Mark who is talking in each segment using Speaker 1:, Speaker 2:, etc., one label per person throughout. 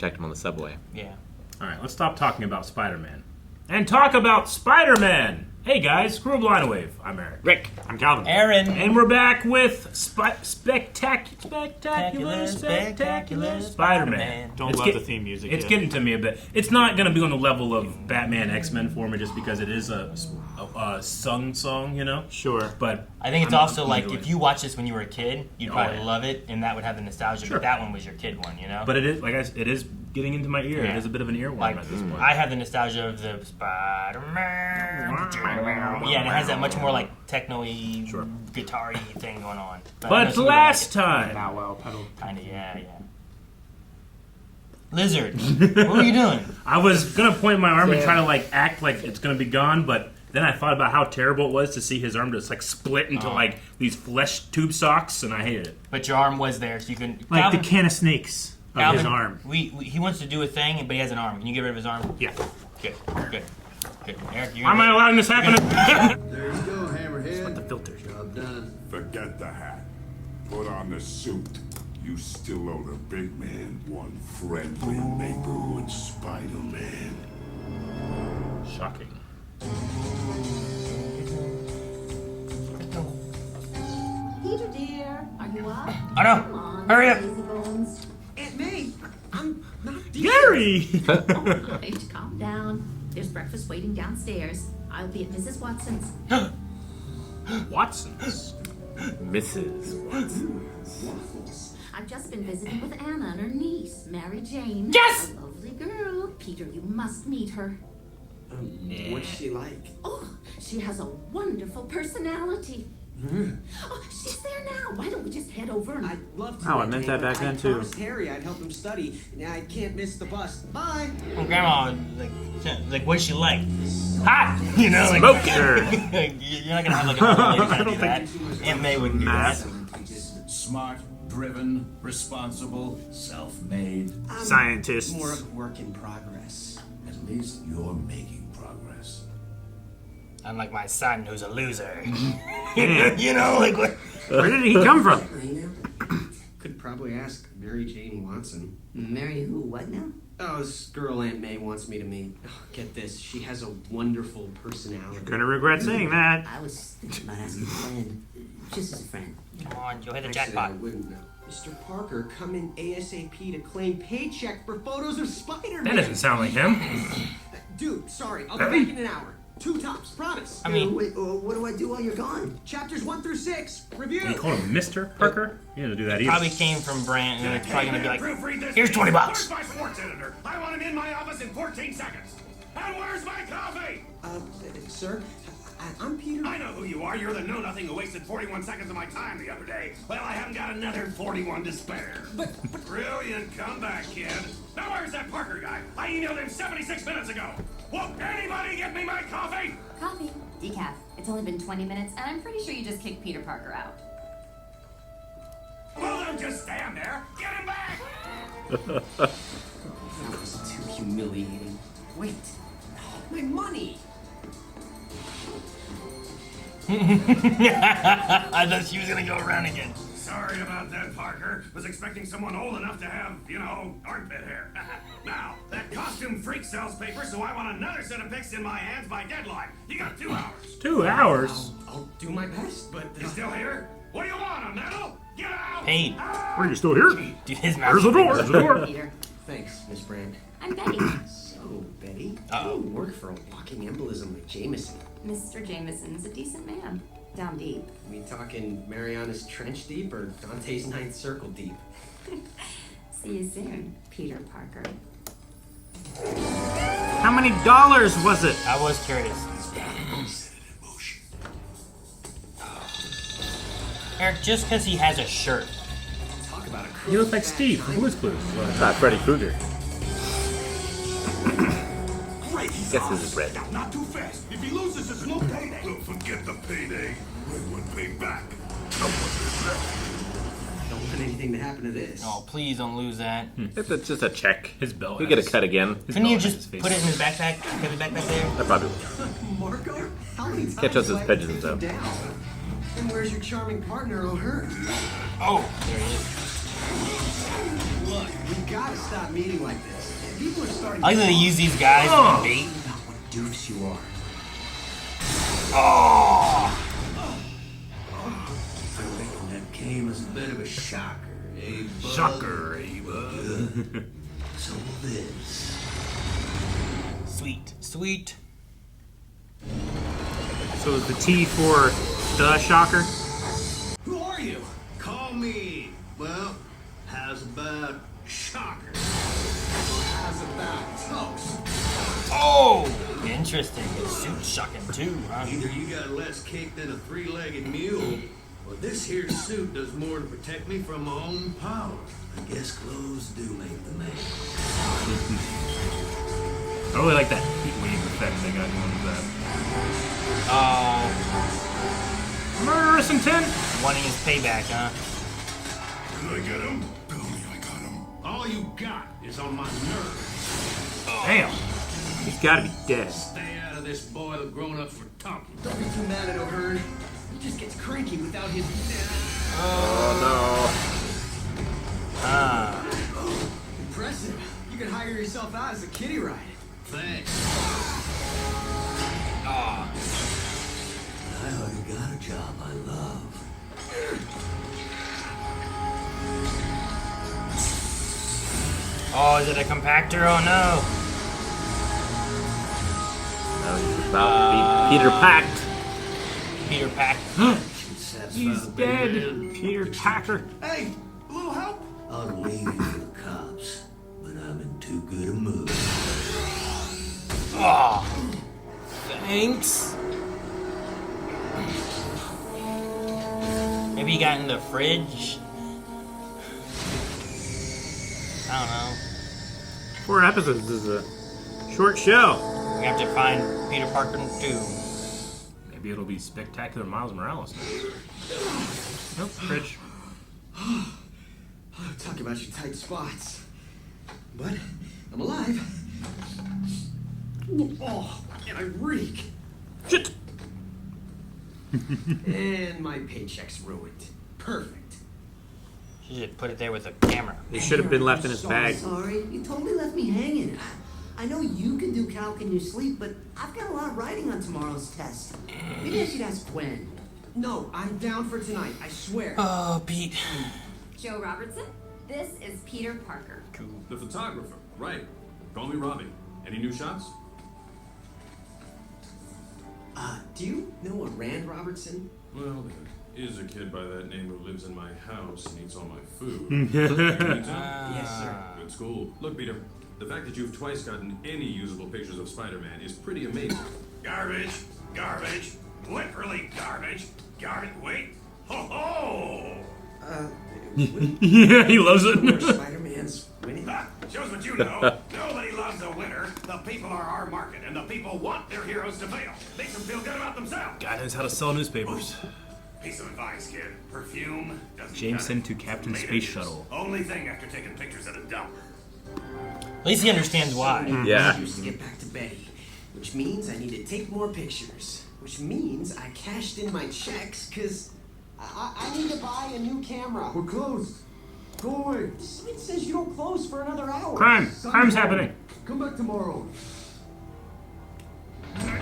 Speaker 1: protect him on the subway.
Speaker 2: Yeah.
Speaker 3: All right, let's stop talking about Spider-Man and talk about Spider-Man. Hey guys, screw a blind wave. I'm Eric.
Speaker 1: Rick.
Speaker 4: I'm Calvin.
Speaker 2: Aaron.
Speaker 3: And we're back with spectacular Spider-Man.
Speaker 4: Don't love the theme music
Speaker 3: It's
Speaker 4: yet.
Speaker 3: getting to me a bit. It's not going to be on the level of Batman X-Men for me just because it is a sung song, you know?
Speaker 4: Sure.
Speaker 3: But
Speaker 2: I think it's
Speaker 3: I'm
Speaker 2: also like
Speaker 3: enjoying
Speaker 2: if you watch this when you were a kid, you'd probably
Speaker 3: yeah.
Speaker 2: love it, and that would have the nostalgia.
Speaker 3: Sure.
Speaker 2: But that one was your kid one, you know.
Speaker 3: But it is, like it is getting into my ear.
Speaker 2: Yeah.
Speaker 3: It is a bit of an earworm
Speaker 2: Like
Speaker 3: at this point.
Speaker 2: I have the nostalgia of the Spider-Man. Yeah, and it has that much more like techno-y,
Speaker 3: Sure.
Speaker 2: guitar-y thing going on.
Speaker 3: But last time,
Speaker 4: Bow wow pedal.
Speaker 2: Kinda, yeah. Lizard, what were you doing?
Speaker 3: I was gonna point my arm and try to like act like it's gonna be gone, but then I thought about how terrible it was to see his arm just like split into like these flesh tube socks, and I hated it.
Speaker 2: But your arm was there, so you can.
Speaker 4: Like
Speaker 2: Calvin,
Speaker 4: the can of snakes of
Speaker 2: Calvin,
Speaker 4: his arm.
Speaker 2: He wants to do a thing, but he has an arm. Can you get rid of his arm?
Speaker 4: Yeah.
Speaker 2: Good. Eric, you're
Speaker 3: Why am I allowing this happening?
Speaker 5: There you go, Hammerhead.
Speaker 3: The filter.
Speaker 5: Job done.
Speaker 6: Forget the hat. Put on the suit. You still owe the big man one friendly neighborhood Spider-Man.
Speaker 3: Shocking.
Speaker 7: Peter dear, are you up?
Speaker 2: Oh no!
Speaker 7: Come on,
Speaker 2: Hurry up!
Speaker 7: lazy bones.
Speaker 5: Aunt May, I'm not
Speaker 3: Gary!
Speaker 7: Oh, right, calm down. There's breakfast waiting downstairs. I'll be at Mrs. Watson's.
Speaker 3: Watson's.
Speaker 1: Mrs. Watson.
Speaker 7: I've just been visiting with Anna and her niece, Mary Jane.
Speaker 2: Yes!
Speaker 7: A lovely girl. Peter, you must meet her.
Speaker 5: What's she like?
Speaker 7: Oh, she has a wonderful personality. Oh, she's there now. Why don't we just head over and...
Speaker 5: I'd love to.
Speaker 4: Oh, I meant that back then, too.
Speaker 5: I promised Harry I'd help him study. Now I can't miss the bus. Bye.
Speaker 2: Well, Grandma, like, what's she like? Hot! You know, like...
Speaker 1: Smoke her.
Speaker 2: You're not gonna have, like, an old lady trying to do that. Aunt May wouldn't do that.
Speaker 8: Smart, driven, responsible, self-made.
Speaker 4: Scientists.
Speaker 5: More of a work in progress.
Speaker 8: At least you're making progress.
Speaker 2: Unlike my son, who's a loser.
Speaker 4: Yeah.
Speaker 2: You know, like, what?
Speaker 4: Where did he come from?
Speaker 5: Could probably ask Mary Jane Watson.
Speaker 7: Mary who, what now?
Speaker 5: Oh, this girl Aunt May wants me to meet. Oh, get this, she has a wonderful personality.
Speaker 4: Gonna regret saying that.
Speaker 7: I was thinking about asking a friend. Just as a friend.
Speaker 2: Come on, you'll hit the
Speaker 5: Actually,
Speaker 2: jackpot.
Speaker 5: I wouldn't know. Mr. Parker, come in ASAP to claim paycheck for photos of Spider-Man.
Speaker 3: That doesn't sound like him.
Speaker 5: Dude, sorry, I'll be back in an hour. 2 tops, promise.
Speaker 2: I mean,
Speaker 7: Wait, what do I do while you're gone?
Speaker 5: Chapters 1 through 6. Review.
Speaker 3: You call him Mr. Parker? You didn't do that either.
Speaker 2: probably came from Brand, and it's probably gonna be like,
Speaker 6: Proofread this
Speaker 2: here's
Speaker 6: thing.
Speaker 2: $20.
Speaker 6: Where's my sports editor? I want him in my office in 14 seconds. And where's my coffee?
Speaker 5: Sir, I'm Peter.
Speaker 6: I know who you are. You're the know-nothing who wasted 41 seconds of my time the other day. Well, I haven't got another 41 to spare. But brilliant comeback, kid. Now where's that Parker guy? I emailed him 76 minutes ago. Won't anybody get me my coffee?
Speaker 9: Coffee. Decaf. It's only been 20 minutes, and I'm pretty sure you just kicked Peter Parker out.
Speaker 6: Well, don't just stand there. Get him back!
Speaker 5: That was too humiliating. Wait, my money.
Speaker 2: I thought she was gonna go around again.
Speaker 6: Sorry about that, Parker. Was expecting someone old enough to have, you know, armpit hair. Now, that costume freak sells paper, so I want another set of pics in my hands by deadline. You got 2 hours.
Speaker 3: 2 hours?
Speaker 5: I'll do my best, but
Speaker 6: You still here? What do you want, a medal? Get out!
Speaker 2: Paid.
Speaker 3: Are you still here?
Speaker 2: Dude, his mouth.
Speaker 3: There's the door. There's the door.
Speaker 7: Peter.
Speaker 5: thanks, Miss Brand.
Speaker 9: I'm Betty.
Speaker 5: So, Betty,
Speaker 2: Uh-oh.
Speaker 5: you work for a walking embolism like Jameson.
Speaker 9: Mr. Jameson's a decent man. Down deep.
Speaker 5: We talking Mariana's Trench deep or Dante's Ninth Circle deep?
Speaker 9: See you soon, Peter Parker.
Speaker 4: How many dollars was it?
Speaker 2: I was curious. Eric, just because he has a shirt.
Speaker 5: Talk about a
Speaker 3: You look like Steve from Blue's Clues.
Speaker 1: Not Freddy Krueger.
Speaker 6: Great,
Speaker 1: Guess this is red.
Speaker 6: Not too fast. If he loses, there's no payday. Don't forget the payday. Red would pay back.
Speaker 5: Don't want anything to happen to this.
Speaker 2: Oh, please don't lose that.
Speaker 1: It's just a check.
Speaker 3: His belt.
Speaker 1: He'll get a
Speaker 3: has-
Speaker 1: cut again.
Speaker 3: his
Speaker 2: Couldn't you
Speaker 3: belt has
Speaker 2: just
Speaker 3: his
Speaker 2: put
Speaker 3: face.
Speaker 2: it in his backpack? Have his backpack there?
Speaker 1: I probably will.
Speaker 5: Marco, how many times
Speaker 1: Catch us
Speaker 5: do I
Speaker 1: as
Speaker 5: have to
Speaker 1: pigeons,
Speaker 5: take you
Speaker 1: though.
Speaker 5: down? And where's your charming partner, O'Hearn?
Speaker 2: Oh, there he is.
Speaker 8: Look,
Speaker 5: We gotta stop meeting like this. People are starting
Speaker 2: I like that they use these guys to bait.
Speaker 5: about what doofs you are.
Speaker 2: Oh!
Speaker 8: That came as a bit of a shocker, eh, bud?
Speaker 3: Shocker, Ava.
Speaker 8: So this.
Speaker 2: Sweet, sweet.
Speaker 4: So is the T for the shocker?
Speaker 8: Who are you? Call me. Well, how's about shocker? Or how's about toast?
Speaker 2: Oh! Interesting. His suit's shocking too, huh?
Speaker 8: Either you got less cake than a three-legged mule, or this here suit does more to protect me from my own power. I guess clothes do make the man.
Speaker 3: I really like that heat wave effect they got going with that. Murderous intent?
Speaker 2: Wanting his payback, huh?
Speaker 6: Did I get him? Tell me I got him.
Speaker 8: All you got is on my nerves.
Speaker 4: Damn. He's gotta be dead.
Speaker 8: Stay out of this boil of grown-ups for talking.
Speaker 5: Don't be too mad at O'Hearn. He just gets cranky without his.
Speaker 1: Oh
Speaker 2: Ah.
Speaker 5: Impressive. You can hire yourself out as a kiddie ride.
Speaker 8: Thanks.
Speaker 2: Ah.
Speaker 8: I already got a job I love.
Speaker 2: Oh, is it a compactor? Oh no.
Speaker 1: no. Now he's about to be Peter Packed.
Speaker 2: Peter Pack.
Speaker 4: He's dead. Peter Packer.
Speaker 5: Hey, a little help?
Speaker 8: I'll leave you for the cops, but I'm in too good a mood.
Speaker 2: Oh. Thanks. Maybe he got in the fridge. I don't know.
Speaker 4: 4 episodes is a short show.
Speaker 2: We have to find Peter Parker too.
Speaker 3: Maybe it'll be Spectacular Miles Morales now. Nope, fridge.
Speaker 5: Talk about your tight spots. But I'm alive. Oh, and I reek.
Speaker 4: Shit.
Speaker 5: And my paycheck's ruined. Perfect.
Speaker 2: She should put it there with a camera.
Speaker 4: It should have been left in his bag.
Speaker 10: Sorry, you totally left me hanging. I know you can do calc in your sleep, but I've got a lot of writing on tomorrow's test. Maybe I should ask Gwen.
Speaker 5: No, I'm down for tonight, I swear.
Speaker 2: Oh, Pete.
Speaker 9: Joe Robertson, this is Peter Parker.
Speaker 11: The photographer, right. Call me Robbie. Any new shots?
Speaker 5: Do you know a Rand Robertson?
Speaker 11: Well, there is a kid by that name who lives in my house and eats all my food.
Speaker 5: Yes, sir.
Speaker 11: Good school. Look, Peter, the fact that you've twice gotten any usable pictures of Spider-Man is pretty amazing.
Speaker 6: Garbage. Garbage. Literally garbage. Garbage. Wait. Ho ho!
Speaker 3: Yeah, he loves it.
Speaker 5: Spider-Man's winning.
Speaker 6: Ha! Shows what you know. Nobody loves a winner. The people are our market, and the people want their heroes to fail. Makes them feel good about themselves.
Speaker 3: God knows how to sell newspapers.
Speaker 6: Piece of advice, kid. Perfume doesn't
Speaker 3: Jameson
Speaker 6: cut
Speaker 3: to
Speaker 6: it.
Speaker 3: Captain
Speaker 6: Maintenance.
Speaker 3: Space Shuttle.
Speaker 6: Only thing after taking pictures at a dump.
Speaker 2: At least he understands why.
Speaker 1: Yeah.
Speaker 5: Pictures to get back to Betty, which means I need to take more pictures. Which means I cashed in my checks, because I need to buy a new camera.
Speaker 8: We're closed. Go away.
Speaker 5: It says you don't close for another hour.
Speaker 3: Crime. Crime's happening.
Speaker 8: Come back tomorrow.
Speaker 6: I'm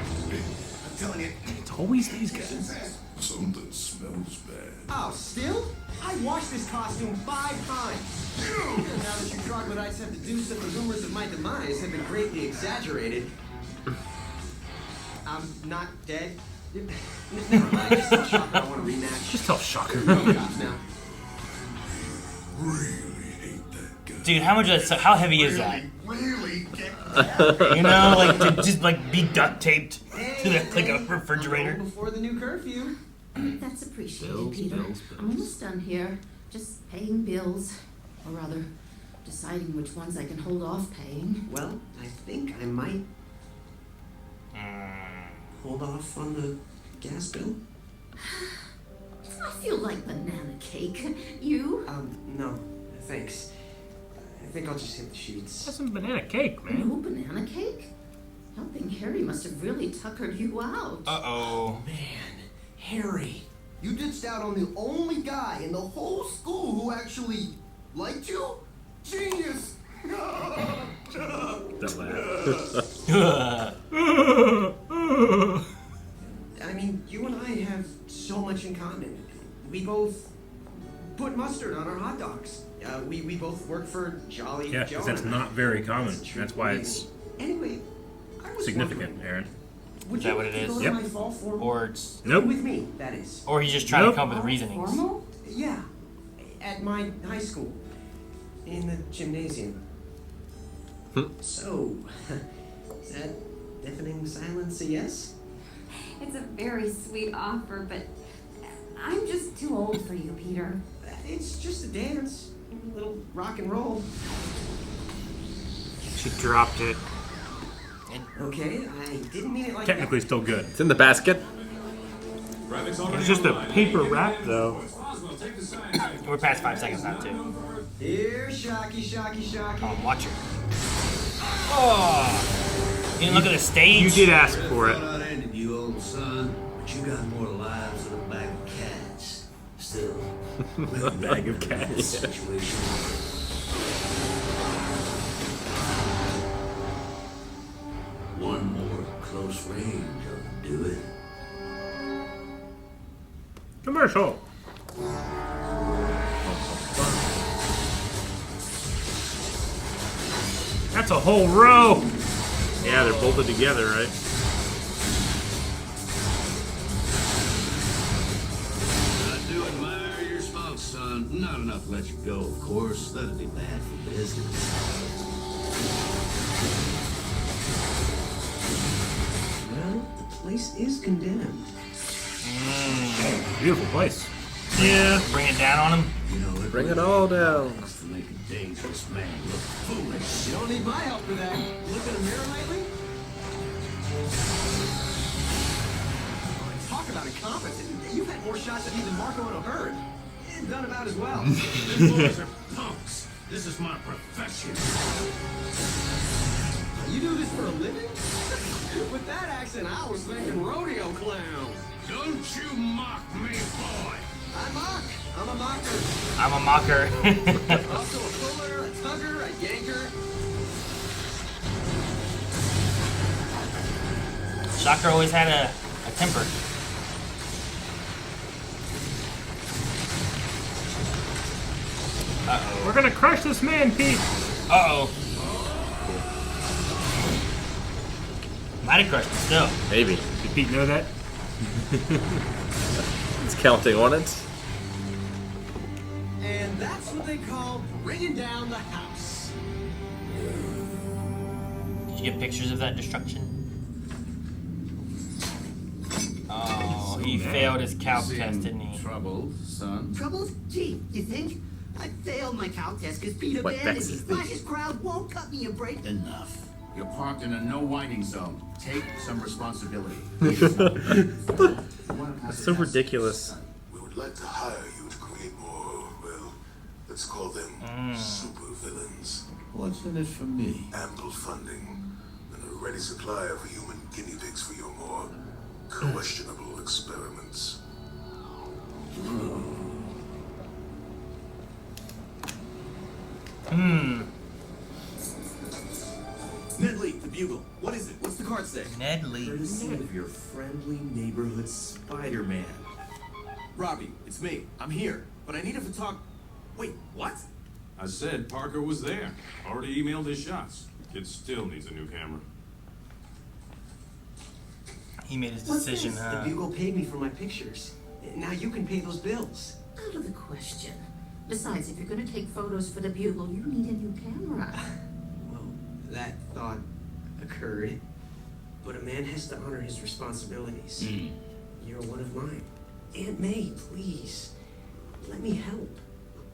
Speaker 6: telling you.
Speaker 3: It's always these guys.
Speaker 8: Something smells bad.
Speaker 5: Oh, still? I washed this costume 5 times. Now that you troglodytes have deduced that the rumors of my demise have been greatly exaggerated, I'm not dead. Never mind. Just tell Shocker I want a rematch.
Speaker 3: Just tell Shocker.
Speaker 5: No cops now.
Speaker 8: Really hate that guy.
Speaker 2: Dude, how much of that, how heavy is that?
Speaker 8: Really get
Speaker 2: You know, like to just like be duct taped to the, like a refrigerator.
Speaker 5: Before the new curfew.
Speaker 7: That's appreciated,
Speaker 3: Bills,
Speaker 7: Peter.
Speaker 3: bills,
Speaker 7: I'm almost done here. Just paying bills. Or rather, deciding which ones I can hold off paying.
Speaker 5: Well, I think I might hold off on the gas bill.
Speaker 7: I feel like banana cake. You?
Speaker 5: No, thanks. I think I'll just hit the sheets.
Speaker 3: That's some banana cake, man.
Speaker 7: No banana cake? I don't think Harry must have really tuckered you out.
Speaker 2: Uh-oh.
Speaker 5: Man, Harry, you ditched out on the only guy in the whole school who actually liked you?
Speaker 6: Genius!
Speaker 3: That laugh.
Speaker 5: I mean, you and I have so much in common. We both put mustard on our hot dogs. We both work for Jolly
Speaker 3: Yeah,
Speaker 5: Joe.
Speaker 3: because that's not very common. That's why it's
Speaker 5: Anyway, I was
Speaker 3: significant,
Speaker 5: wondering,
Speaker 3: Aaron.
Speaker 5: would
Speaker 2: Is that
Speaker 5: you
Speaker 2: what
Speaker 5: like
Speaker 2: it
Speaker 5: to
Speaker 2: is?
Speaker 5: go to
Speaker 3: Yep.
Speaker 5: my fall formal?
Speaker 2: Or it's,
Speaker 3: Nope.
Speaker 5: With me, that is.
Speaker 2: or he's just trying
Speaker 3: Nope.
Speaker 2: to come up with reasonings.
Speaker 7: Formal?
Speaker 5: Yeah, at my high school, in the gymnasium. So, is that deafening silence a yes?
Speaker 9: It's a very sweet offer, but I'm just too old for you, Peter.
Speaker 5: It's just a dance, a little rock and roll.
Speaker 4: She dropped it.
Speaker 5: Okay, I didn't mean it like
Speaker 3: Technically still good.
Speaker 1: It's in the basket.
Speaker 4: It's just a paper wrap, though.
Speaker 2: We're past 5 seconds now, too.
Speaker 5: that. Here, Shocky.
Speaker 2: Oh, watch it. Oh! You didn't look at the stage?
Speaker 4: You did ask for it.
Speaker 8: Thought I ended you, old son, but you got more lives than a bag of cats. Still,
Speaker 1: A bag of cats.
Speaker 8: situation. One more close range ought to do it.
Speaker 3: Commercial. That's a whole row.
Speaker 4: Yeah, they're bolted together, right?
Speaker 8: I do admire your smoke, son. Not enough to let you go, of course. That'd be bad for business.
Speaker 5: Well, the place is condemned.
Speaker 3: Beautiful place.
Speaker 2: Yeah. Bring it down on him.
Speaker 8: You know,
Speaker 1: Bring it all down.
Speaker 8: to make a dangerous man look foolish.
Speaker 5: You don't need my help for that. Look in the mirror lately? Talk about incompetent. You've had more shots at me than Marco and O'Hurd. And done about as well.
Speaker 8: These boys are punks. This is my profession.
Speaker 5: You do this for a living? With that accent, I was thinking rodeo clown.
Speaker 8: Don't you mock me, boy.
Speaker 5: I mock. I'm a mocker.
Speaker 2: I'm a mocker.
Speaker 5: Also a puller, a tugger, a yanker.
Speaker 2: Shocker always had a temper. Uh-oh.
Speaker 3: We're gonna crush this man, Pete.
Speaker 2: Uh-oh. Might have crushed him still.
Speaker 1: Maybe.
Speaker 3: Did Pete know that?
Speaker 1: It's counting on it.
Speaker 5: And that's what they call bringing down the house.
Speaker 2: Did you get pictures of that destruction? Oh, he failed his calc test, didn't he?
Speaker 8: Trouble, son.
Speaker 10: Troubles? Gee, you think? I failed my calc test because Peter
Speaker 1: What
Speaker 10: abandoned
Speaker 1: vexes
Speaker 10: me.
Speaker 1: thee?
Speaker 10: His crowd won't cut me a break.
Speaker 12: Enough. You're parked in a no whining zone. Take some responsibility.
Speaker 4: That's so ridiculous.
Speaker 13: We would like to hire you to create more, well, let's call them super villains.
Speaker 12: What's in it for me?
Speaker 13: Ample funding and a ready supply of human guinea pigs for your more questionable experiments.
Speaker 6: Ned Lee, the Bugle. What is it? What's the card say?
Speaker 2: Ned Lee.
Speaker 6: Courtesy of your friendly neighborhood Spider-Man. Robbie, it's me. I'm here, but I need a photog... Wait, what?
Speaker 11: I said Parker was there. Already emailed his shots. Kid still needs a new camera.
Speaker 2: He made his
Speaker 5: What's
Speaker 2: decision,
Speaker 5: this?
Speaker 2: huh?
Speaker 5: The Bugle paid me for my pictures. Now you can pay those bills.
Speaker 7: Out of the question. Besides, if you're going to take photos for the Bugle, you need a new camera.
Speaker 5: Well, that thought occurred. But a man has to honor his responsibilities. You're one of mine. Aunt May, please. Let me help.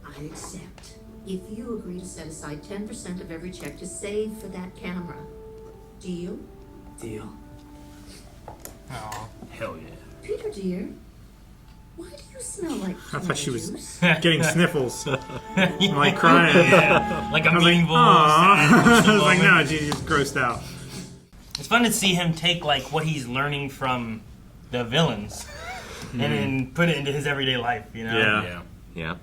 Speaker 7: I accept. If you agree to set aside 10% of every check to save for that camera. Deal?
Speaker 5: Deal.
Speaker 2: Oh.
Speaker 3: Hell yeah.
Speaker 7: Peter, dear, why do you smell like
Speaker 4: I thought she was
Speaker 7: juice?
Speaker 4: getting sniffles. I'm like crying.
Speaker 2: Yeah, like a
Speaker 4: I was
Speaker 2: mean
Speaker 4: like,
Speaker 2: bull.
Speaker 4: "Aw."
Speaker 2: sad
Speaker 4: I was like,
Speaker 2: woman.
Speaker 4: no, she's just grossed out.
Speaker 2: It's fun to see him take like what he's learning from the villains and then put it into his everyday life, you know?
Speaker 4: Yeah.
Speaker 3: Yeah.
Speaker 1: Yeah.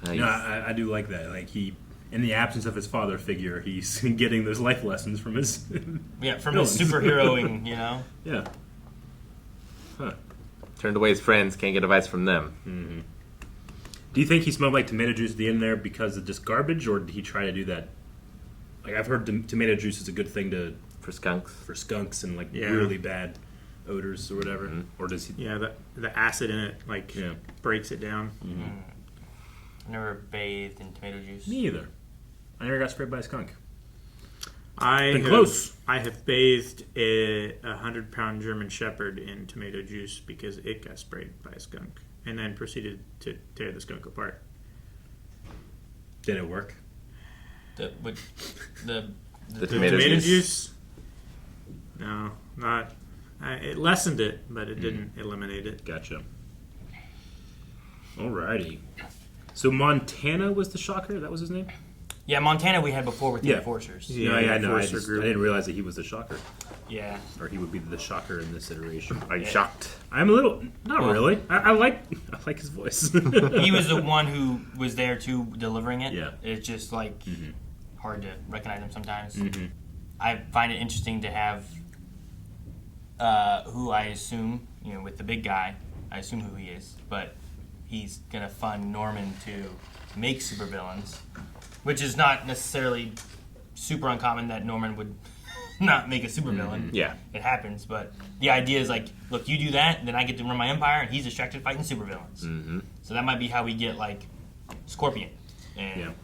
Speaker 1: Nice.
Speaker 3: No, I do like that. Like he, in the absence of his father figure, he's getting those life lessons from his
Speaker 2: from his superheroing,
Speaker 3: Yeah. Huh.
Speaker 1: Turned away his friends, can't get advice from them.
Speaker 3: Mm-hmm. Do you think he smelled like tomato juice at the end there because of just garbage, or did he try to do that? Like I've heard tomato juice is a good thing
Speaker 1: for skunks
Speaker 3: and like really bad odors or whatever.
Speaker 1: Mm-hmm.
Speaker 3: Or does he?
Speaker 4: Yeah, the acid in it breaks it down.
Speaker 3: Mm-hmm.
Speaker 2: I've never bathed in tomato juice.
Speaker 3: Me either. I never got sprayed by a skunk.
Speaker 4: Close. I have bathed a 100-pound German Shepherd in tomato juice because it got sprayed by a skunk, and then proceeded to tear the skunk apart.
Speaker 3: Did it work?
Speaker 2: The
Speaker 4: tomato juice? No, not. It lessened it, but it didn't eliminate it.
Speaker 3: Gotcha. Alrighty. So Montana was the shocker? That was his name?
Speaker 2: Yeah, Montana we had before with the Enforcers.
Speaker 3: No, I didn't realize that he was the shocker.
Speaker 2: Yeah.
Speaker 3: Or he would be the shocker in this iteration.
Speaker 1: Are you shocked?
Speaker 3: I'm a little... Not really. I like his voice.
Speaker 2: He was the one who was there too, delivering it.
Speaker 3: Yeah.
Speaker 2: It's just like hard to recognize him sometimes.
Speaker 3: Mm-hmm.
Speaker 2: I find it interesting to have who I assume, with the big guy, I assume who he is, but he's going to fund Norman to make supervillains, which is not necessarily super uncommon that Norman would not make a supervillain.
Speaker 1: Yeah.
Speaker 2: It happens, but the idea is like, look, you do that, then I get to run my empire, and he's distracted fighting supervillains.
Speaker 1: Mm-hmm.
Speaker 2: So that might be how we get, like, Scorpion. And,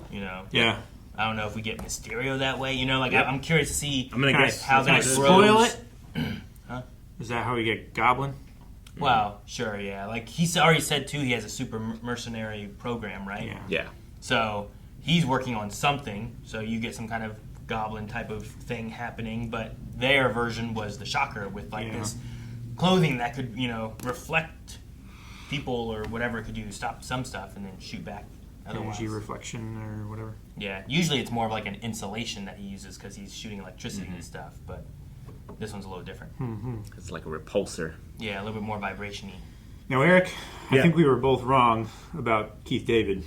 Speaker 2: I don't know if we get Mysterio that way. I'm curious to see how that grows.
Speaker 4: Spoil it?
Speaker 2: Huh?
Speaker 4: Is that how we get Goblin?
Speaker 2: Well, sure, yeah. Like, he's already said, too, he has a super mercenary program, right?
Speaker 1: Yeah.
Speaker 2: So he's working on something, so you get some kind of Goblin type of thing happening, but their version was the Shocker with, like, this clothing that could, reflect people or whatever it could do, stop some stuff, and then shoot back otherwise.
Speaker 4: Energy reflection or whatever.
Speaker 2: Yeah, usually it's more of like an insulation that he uses because he's shooting electricity and stuff, but this one's a little different.
Speaker 4: Mm-hmm.
Speaker 1: It's like a repulsor.
Speaker 2: Yeah, a little bit more vibration-y.
Speaker 4: Now, Eric, I think we were both wrong about Keith David,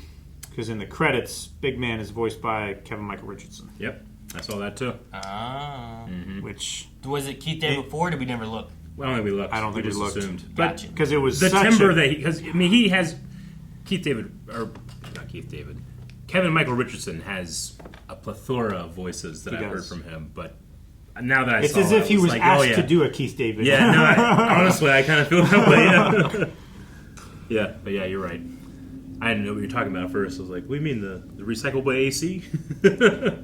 Speaker 4: because in the credits, Big Man is voiced by Kevin Michael Richardson.
Speaker 3: Yep, I saw that too.
Speaker 2: Ah.
Speaker 4: Which
Speaker 2: was it Keith David before, or did we never look?
Speaker 3: Well, I don't think we looked.
Speaker 4: I don't think we
Speaker 3: just
Speaker 4: looked.
Speaker 3: assumed.
Speaker 2: Gotcha.
Speaker 4: Because it was
Speaker 3: the
Speaker 4: such
Speaker 3: timbre that he has Keith David, or not Keith David, Kevin Michael Richardson has a plethora of voices that I've heard from him, but now that I
Speaker 4: it's
Speaker 3: saw
Speaker 4: as if he was
Speaker 3: like,
Speaker 4: asked to do a Keith David.
Speaker 3: Yeah, no, honestly, I kind of feel that way. Yeah, but yeah, you're right. I didn't know what you were talking about at first. I was like, what do you mean, the recyclable AC?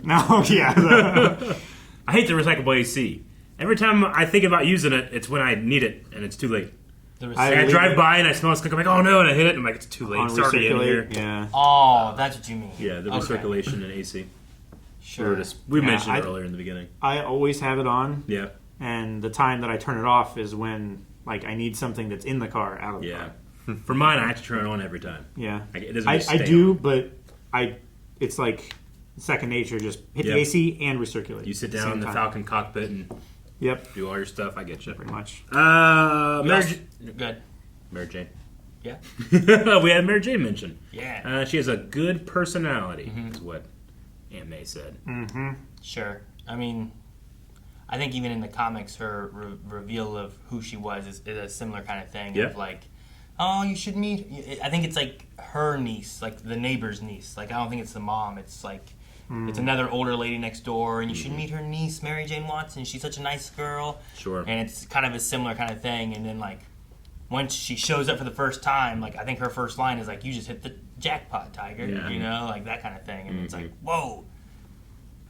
Speaker 4: No, yeah.
Speaker 3: I hate the recyclable AC. Every time I think about using it, it's when I need it, and it's too late. I drive by and I smell a skunk. I'm like, oh no, and I hit it, and I'm like, it's too late. It's already in here.
Speaker 4: Yeah.
Speaker 2: Oh, that's what you mean.
Speaker 3: Yeah, the recirculation in AC.
Speaker 2: Sure.
Speaker 3: We mentioned it earlier in the beginning.
Speaker 4: I always have it on.
Speaker 3: Yeah.
Speaker 4: And the time that I turn it off is when, like, I need something that's in the car out of the car.
Speaker 3: For mine, I have to turn it on every time.
Speaker 4: Yeah.
Speaker 3: It doesn't
Speaker 4: I do, but it's like second nature. Just hit the AC and recirculate.
Speaker 3: You sit down in the Falcon cockpit and do all your stuff. I get you.
Speaker 4: Pretty much.
Speaker 2: Good.
Speaker 3: Mary Jane.
Speaker 2: Yeah.
Speaker 3: We had Mary Jane mentioned.
Speaker 2: Yeah.
Speaker 3: She has a good personality, is what Aunt May said.
Speaker 4: Mm-hmm.
Speaker 2: Sure. I mean, I think even in the comics, her reveal of who she was is a similar kind of thing. Of like, oh, you should meet. I think it's like her niece, like the neighbor's niece. Like, I don't think it's the mom. It's like, it's another older lady next door, and you should meet her niece, Mary Jane Watson. She's such a nice girl.
Speaker 3: Sure.
Speaker 2: And it's kind of a similar kind of thing. And then, like, once she shows up for the first time, like, I think her first line is like, you just hit the jackpot, Tiger.
Speaker 3: Yeah.
Speaker 2: You know, like that kind of thing. And it's like, whoa.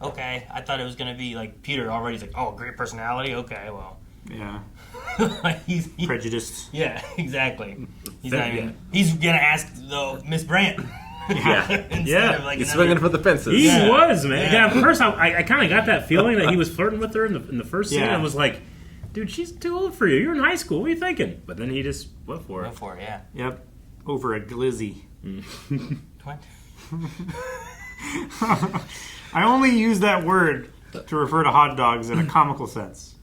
Speaker 2: Okay, I thought it was going to be like Peter already. He's like, oh, great personality. Okay, well.
Speaker 4: Yeah.
Speaker 2: he's
Speaker 4: prejudiced.
Speaker 2: Yeah, exactly. He's not even, he's going to ask Miss Brandt.
Speaker 3: Yeah.
Speaker 2: Like
Speaker 1: he's swinging for the fences.
Speaker 3: He was, man. Yeah. At first, I kind of got that feeling that he was flirting with her in the first scene. I was like, dude, she's too old for you. You're in high school. What are you thinking? But then he just went for it.
Speaker 2: Went for it, yeah.
Speaker 4: Yep. Over a glizzy.
Speaker 2: What?
Speaker 4: I only use that word to refer to hot dogs in a comical sense.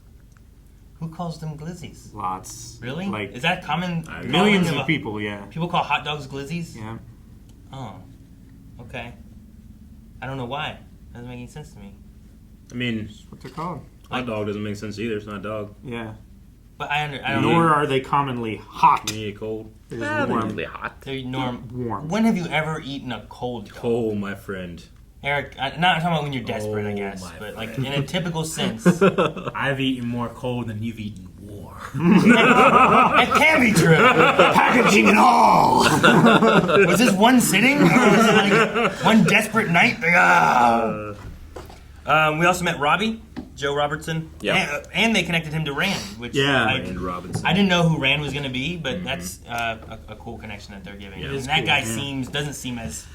Speaker 2: Who calls them glizzies?
Speaker 4: Lots.
Speaker 2: Really?
Speaker 4: Like,
Speaker 2: is that common?
Speaker 4: Millions of people, yeah.
Speaker 2: People call hot dogs glizzies?
Speaker 4: Yeah.
Speaker 2: Oh. Okay. I don't know why. Doesn't make any sense to me.
Speaker 3: I mean,
Speaker 4: That's what they're called.
Speaker 3: hot dog doesn't make sense either. It's not a dog.
Speaker 4: Yeah.
Speaker 2: But I don't
Speaker 4: Nor
Speaker 2: know.
Speaker 4: are they commonly hot.
Speaker 3: Yeah, cold.
Speaker 4: They're
Speaker 1: They're
Speaker 4: just warm.
Speaker 1: usually hot.
Speaker 2: They're
Speaker 4: Warm.
Speaker 2: When have you ever eaten a cold dog?
Speaker 3: Cold, my friend.
Speaker 2: Eric, not talking about when you're desperate, I guess,
Speaker 3: my
Speaker 2: but like
Speaker 3: friend.
Speaker 2: in a typical sense.
Speaker 3: I've eaten more cold than you've eaten warm.
Speaker 2: That can be true. Packaging and all. Was this one sitting? Or was it like one desperate night? We also met Robbie, Joe Robertson.
Speaker 1: Yeah.
Speaker 2: And they connected him to Rand, which
Speaker 3: Rand Robinson.
Speaker 2: I didn't know who Rand was going to be, but that's a cool connection that they're giving.
Speaker 3: Yeah,
Speaker 2: and
Speaker 3: it's
Speaker 2: that
Speaker 3: cool,
Speaker 2: guy
Speaker 3: yeah.
Speaker 2: doesn't seem as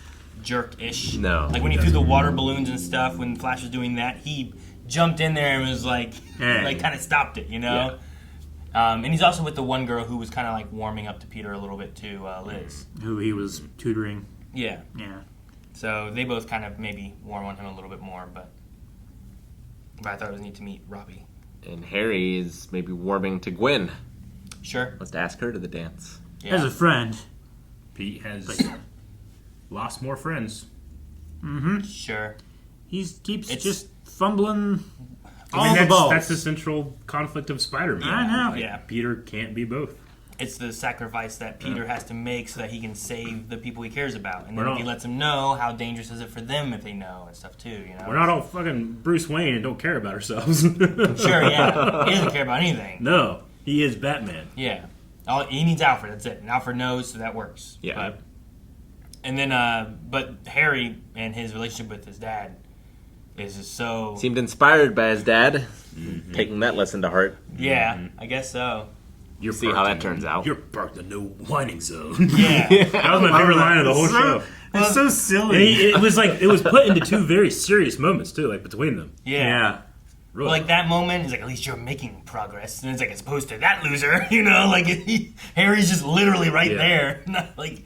Speaker 2: jerk-ish.
Speaker 1: No.
Speaker 2: Like when he threw the water balloons and stuff, when Flash was doing that, he jumped in there and was like,
Speaker 4: Hey.
Speaker 2: kind of stopped it, you know? And he's also with the one girl who was kind of like warming up to Peter a little bit too, Liz.
Speaker 4: Who he was tutoring.
Speaker 2: Yeah.
Speaker 4: Yeah.
Speaker 2: So they both kind of maybe warm on him a little bit more, but I thought it was neat to meet Robbie.
Speaker 1: And Harry is maybe warming to Gwen.
Speaker 2: Sure.
Speaker 1: Let's ask her to the dance.
Speaker 2: Yeah.
Speaker 4: As a friend.
Speaker 3: Pete has lost more friends.
Speaker 4: Mm-hmm.
Speaker 2: Sure.
Speaker 4: He keeps
Speaker 2: It's-
Speaker 4: just fumbling
Speaker 3: I mean,
Speaker 4: all the balls.
Speaker 3: that's the central conflict of Spider-Man.
Speaker 4: I know.
Speaker 3: Like,
Speaker 2: Yeah.
Speaker 3: Peter can't be both.
Speaker 2: It's the sacrifice that Peter has to make so that he can save the people he cares about. And then
Speaker 3: We're
Speaker 2: if he
Speaker 3: not-
Speaker 2: lets them know, how dangerous is it for them if they know and stuff too, you know?
Speaker 3: We're not all fucking Bruce Wayne and don't care about ourselves.
Speaker 2: Sure, yeah. He doesn't care about anything.
Speaker 3: No, he is Batman.
Speaker 2: Yeah. He needs Alfred, that's it. And Alfred knows, so that works.
Speaker 1: Yeah.
Speaker 2: But Harry and his relationship with his dad is just so...
Speaker 1: Seemed inspired by his dad, taking that lesson to heart.
Speaker 2: Yeah, I guess so.
Speaker 3: You're
Speaker 1: See how that turns out.
Speaker 3: You're parked in No Whining Zone.
Speaker 2: Yeah.
Speaker 3: That was my favorite line of the whole show.
Speaker 4: It's so
Speaker 3: And
Speaker 4: silly.
Speaker 3: it was put into two very serious moments too, like between them.
Speaker 2: Yeah.
Speaker 3: Really.
Speaker 2: Like that moment is like, at least you're making progress. And it's like, as opposed to that loser, you know, like Harry's just literally right
Speaker 3: Yeah.
Speaker 2: there. Not like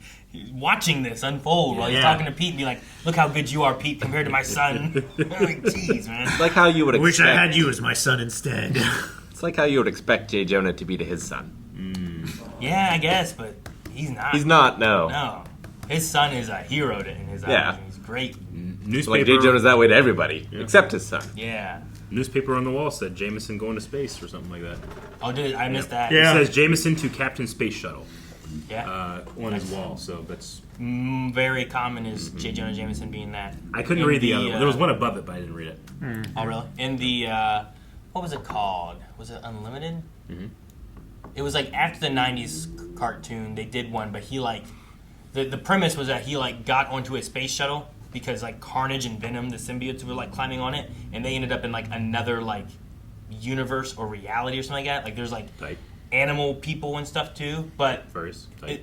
Speaker 2: watching this unfold while he's talking to Pete and be like, look how good you are, Pete, compared to my son. Like, jeez, man.
Speaker 1: It's like how you would expect.
Speaker 4: Wish I had you as my son instead.
Speaker 1: It's like how you would expect J. Jonah to be to his son.
Speaker 2: Yeah, I guess, but he's not.
Speaker 1: He's not, no.
Speaker 2: No. His son is a hero in his eyes.
Speaker 1: Yeah.
Speaker 2: He's great.
Speaker 3: Newspaper,
Speaker 1: Like J. Jonah's that way to everybody, except his son.
Speaker 2: Yeah.
Speaker 3: newspaper on the wall said Jameson going to space or something like that.
Speaker 2: Oh, I missed that.
Speaker 3: It says Jameson to Captain Space Shuttle.
Speaker 2: Yeah.
Speaker 3: On his wall, so that's
Speaker 2: very common is J. Jonah Jameson being that.
Speaker 3: I couldn't read the other one. There was one above it, but I didn't read it.
Speaker 2: Oh, really? In the, what was it called? Was it Unlimited?
Speaker 3: Mm-hmm.
Speaker 2: It was like after the 90s cartoon, they did one, but he like, the premise was that he like got onto a space shuttle because like Carnage and Venom, the symbiotes, were like climbing on it, and they ended up in like another like universe or reality or something like that. Like there's like animal people and stuff too, but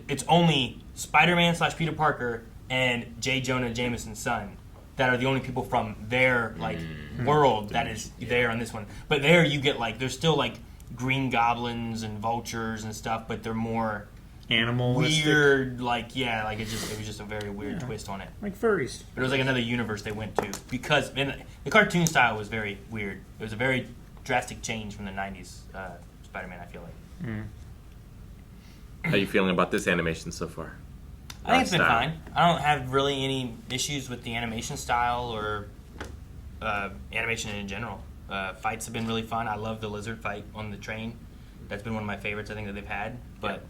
Speaker 2: it's only Spider-Man / Peter Parker and J. Jonah Jameson's son that are the only people from their like world that is there on this one. But there you get like, there's still like Green Goblins and Vultures and stuff, but they're more
Speaker 4: animalistic,
Speaker 2: weird. Like it was just a very weird twist on it,
Speaker 4: like furries.
Speaker 2: But it was like another universe they went to because the cartoon style was very weird. It was a very drastic change from the '90s Spider-Man. I feel like.
Speaker 1: How are you feeling about this animation so far?
Speaker 2: I think it's been fine. I don't have really any issues with the animation style or animation in general. Fights have been really fun. I love the lizard fight on the train. That's been one of my favorites I think that they've had. But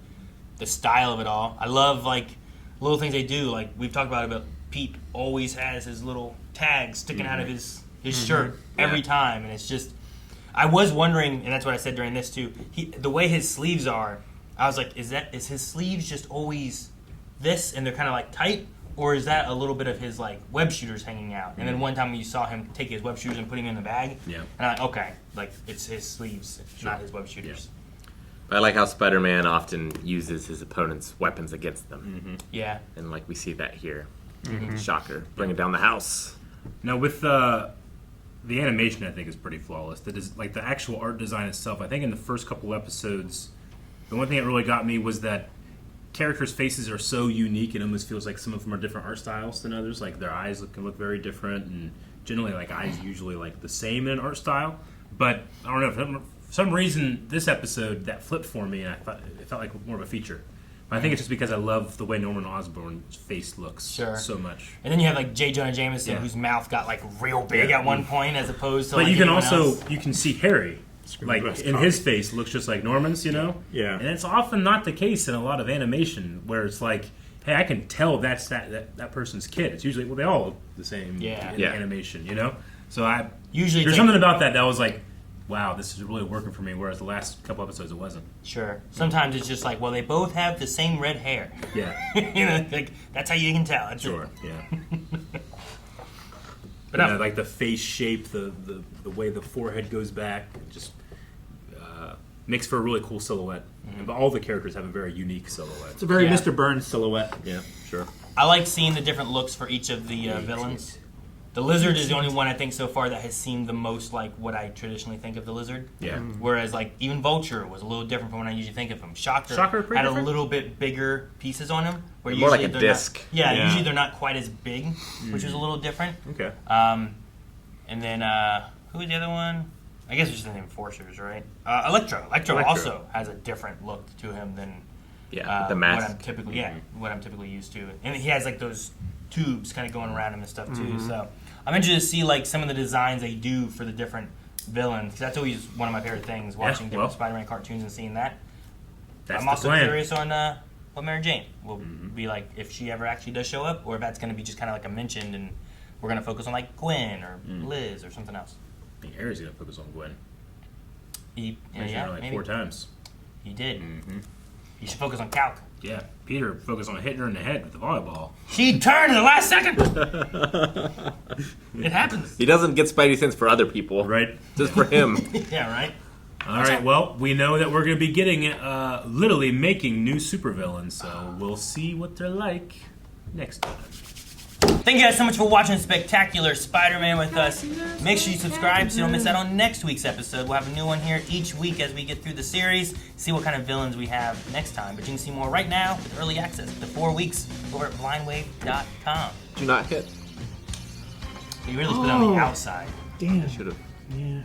Speaker 2: the style of it all, I love like little things they do. Like we've talked about it, but Pete always has his little tag sticking out of his shirt every time, and it's just. I was wondering, and that's what I said during this too. The way his sleeves are, I was like, is his sleeves just always this, and they're kind of like tight, or is that a little bit of his like web shooters hanging out? And then one time you saw him take his web shooters and put him in the bag, and I'm like, okay, like it's his sleeves, not his web shooters.
Speaker 1: I like how Spider-Man often uses his opponent's weapons against them.
Speaker 2: Yeah.
Speaker 1: And like we see that here. Shocker. Bringing down the house.
Speaker 3: Now with the animation, I think is pretty flawless. That is like the actual art design itself. I think in the first couple episodes, the one thing that really got me was that characters' faces are so unique. It almost feels like some of them are different art styles than others. Like their eyes can look very different, and generally like eyes usually like the same in an art style. But I don't know, for some reason this episode that flipped for me, and I thought it felt like more of a feature. I think it's just because I love the way Norman Osborn's face looks so much.
Speaker 2: And then you have like J. Jonah Jameson, whose mouth got like real big at one point, as opposed to. But like
Speaker 3: you can also
Speaker 2: else.
Speaker 3: You can see Harry, like in his face looks just like Norman's, you know.
Speaker 4: Yeah.
Speaker 3: And it's often not the case in a lot of animation where it's like, hey, I can tell that's that person's kid. It's usually they all look the same in animation, you know. So there's something about that was like, wow, this is really working for me, whereas the last couple episodes it wasn't.
Speaker 2: Sure. Sometimes it's just like, well, they both have the same red hair.
Speaker 3: Yeah.
Speaker 2: You know, like, that's how you can tell.
Speaker 3: Sure, yeah. But like the face shape, the way the forehead goes back, just makes for a really cool silhouette. Mm-hmm. But all the characters have a very unique silhouette.
Speaker 4: It's a very Mr. Burns silhouette.
Speaker 3: Yeah, sure.
Speaker 2: I like seeing the different looks for each of the villains. The Lizard is the only one I think so far that has seemed the most like what I traditionally think of the Lizard.
Speaker 3: Yeah.
Speaker 2: Whereas like even Vulture was a little different from what I usually think of him. Shocker had
Speaker 3: different?
Speaker 2: a little bit bigger pieces on him. Where
Speaker 1: more
Speaker 2: usually
Speaker 1: like a disc.
Speaker 2: Usually they're not quite as big, which is a little different.
Speaker 3: Okay.
Speaker 2: And then who was the other one? I guess it's just the Enforcers, right? Electro. Electro also has a different look to him than
Speaker 1: the mask.
Speaker 2: What I'm typically used to. And he has like those tubes kind of going around him and stuff too. So I'm interested to see like some of the designs they do for the different villains. 'Cause that's always one of my favorite things, watching different Spider-Man cartoons and seeing that. I'm also curious on what Mary Jane will be like if she ever actually does show up, or if that's going to be just kind of like a mention and we're going to focus on like Gwen or Liz or something else.
Speaker 3: I think Harry's going to focus on Gwen.
Speaker 2: He
Speaker 3: mentioned her like 4 times.
Speaker 2: He did. He should focus on Calc.
Speaker 3: Yeah, Peter focused on hitting her in the head with the volleyball.
Speaker 2: She turned in the last second! It happens.
Speaker 1: He doesn't get Spidey sense for other people.
Speaker 3: Right.
Speaker 1: Just for him.
Speaker 2: Yeah, right?
Speaker 3: All right, well, we know that we're going to be getting, literally making new supervillains, so we'll see what they're like next time.
Speaker 2: Thank you guys so much for watching Spectacular Spider-Man with us. Make sure you subscribe so you don't miss out on next week's episode. We'll have a new one here each week as we get through the series, see what kind of villains we have next time. But you can see more right now with early access to 4 weeks over at blindwave.com.
Speaker 1: Do not hit.
Speaker 2: You really put it on the outside.
Speaker 4: Damn.
Speaker 1: I should have.
Speaker 4: Yeah.